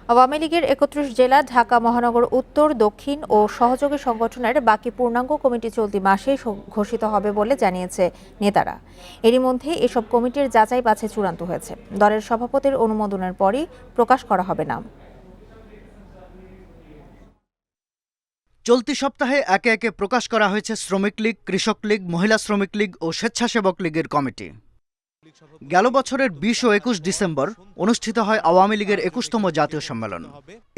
আওয়ামী লীগের ৩১ জেলা, ঢাকা মহানগর উত্তর, দক্ষিণ ও সহযোগী সংগঠনের বাকি পূর্ণাঙ্গ কমিটি চলতি মাসেই ঘোষিত হবে বলে জানিয়েছে নেতারা। এরই মধ্যে এসব কমিটির যাচাই বাছাই চূড়ান্ত হয়েছে। দলের সভাপতির অনুমোদনের পরই প্রকাশ করা হবে নাম। চলতি সপ্তাহে একে একে প্রকাশ করা হয়েছে শ্রমিক লীগ, কৃষক লীগ, মহিলা শ্রমিক লীগ ও স্বেচ্ছাসেবক লীগের কমিটি। গেল বছরের ২০ ও ২১ ডিসেম্বর অনুষ্ঠিত হয় আওয়ামী লীগের ২১তম জাতীয় সম্মেলন।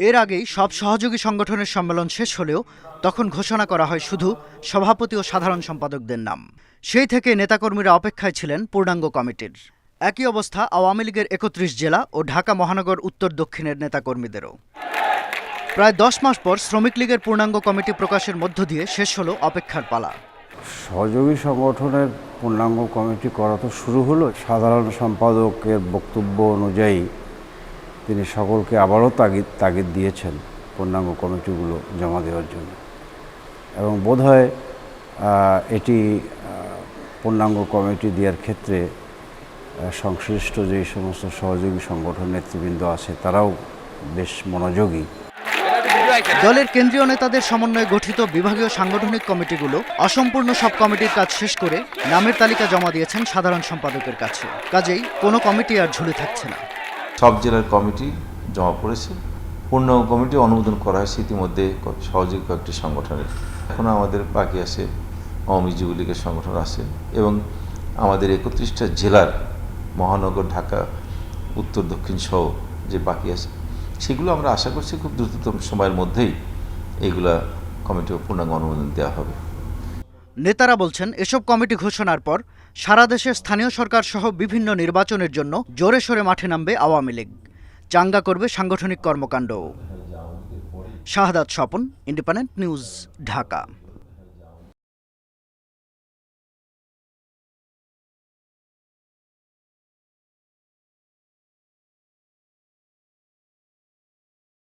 এর আগেই সব সহযোগী সংগঠনের সম্মেলন শেষ হলেও তখন ঘোষণা করা হয় শুধু সভাপতি ও সাধারণ সম্পাদকদের নাম। সেই থেকে নেতাকর্মীরা অপেক্ষায় ছিলেন পূর্ণাঙ্গ কমিটির। একই অবস্থা আওয়ামী লীগের ৩১ জেলা ও ঢাকা মহানগর উত্তর দক্ষিণের নেতাকর্মীদেরও। প্রায় ১০ মাস পর শ্রমিক লীগের পূর্ণাঙ্গ কমিটি প্রকাশের মধ্য দিয়ে শেষ হলো অপেক্ষার পালা। সহযোগী সংগঠনের পূর্ণাঙ্গ কমিটি করা তো শুরু হলো। সাধারণ সম্পাদকের বক্তব্য অনুযায়ী তিনি সকলকে আবারও তাগিদ দিয়েছেন পূর্ণাঙ্গ কমিটিগুলো জমা দেওয়ার জন্য, এবং বোধহয় এটি পূর্ণাঙ্গ কমিটি দেওয়ার ক্ষেত্রে সংশ্লিষ্ট যে সমস্ত সহযোগী সংগঠন নেতৃবৃন্দ আছে তারাও বেশ মনোযোগী। দলের কেন্দ্রীয় নেতাদের সমন্বয়ে গঠিত বিভাগীয় সাংগঠনিক কমিটিগুলো অসম্পূর্ণ সব কমিটির কাজ শেষ করে নামের তালিকা জমা দিয়েছেন সাধারণ সম্পাদকের কাছে। কাজেই কোনো কমিটি আর ঝুলে থাকছে না। সব জেলার কমিটি জমা পড়েছে, পূর্ণ কমিটি অনুমোদন করা হয়েছে ইতিমধ্যে সহযোগী কয়েকটি সংগঠনের। এখন আমাদের বাকি আছে আওয়ামী যুবলীগের সংগঠন আছে, এবং আমাদের ৩১টা জেলার মহানগর, ঢাকা উত্তর দক্ষিণ সহ যে বাকি আছে সেগুলো আমরা আশা করছি খুব দ্রুততম সময়ের মধ্যেই এইগুলা কমিটি পূর্ণাঙ্গ অনুমোদন দেওয়া হবে। নেতারা বলছেন, এসব কমিটি ঘোষণার পর সারা দেশে স্থানীয় সরকার সহ বিভিন্ন নির্বাচনের জন্য জোরে সোরে মাঠে নামবে আওয়ামী লীগ, চাঙ্গা করবে সাংগঠনিক কর্মকাণ্ড। শাহাদাত স্বপন, ইন্ডিপেন্ডেন্ট নিউজ, ঢাকা।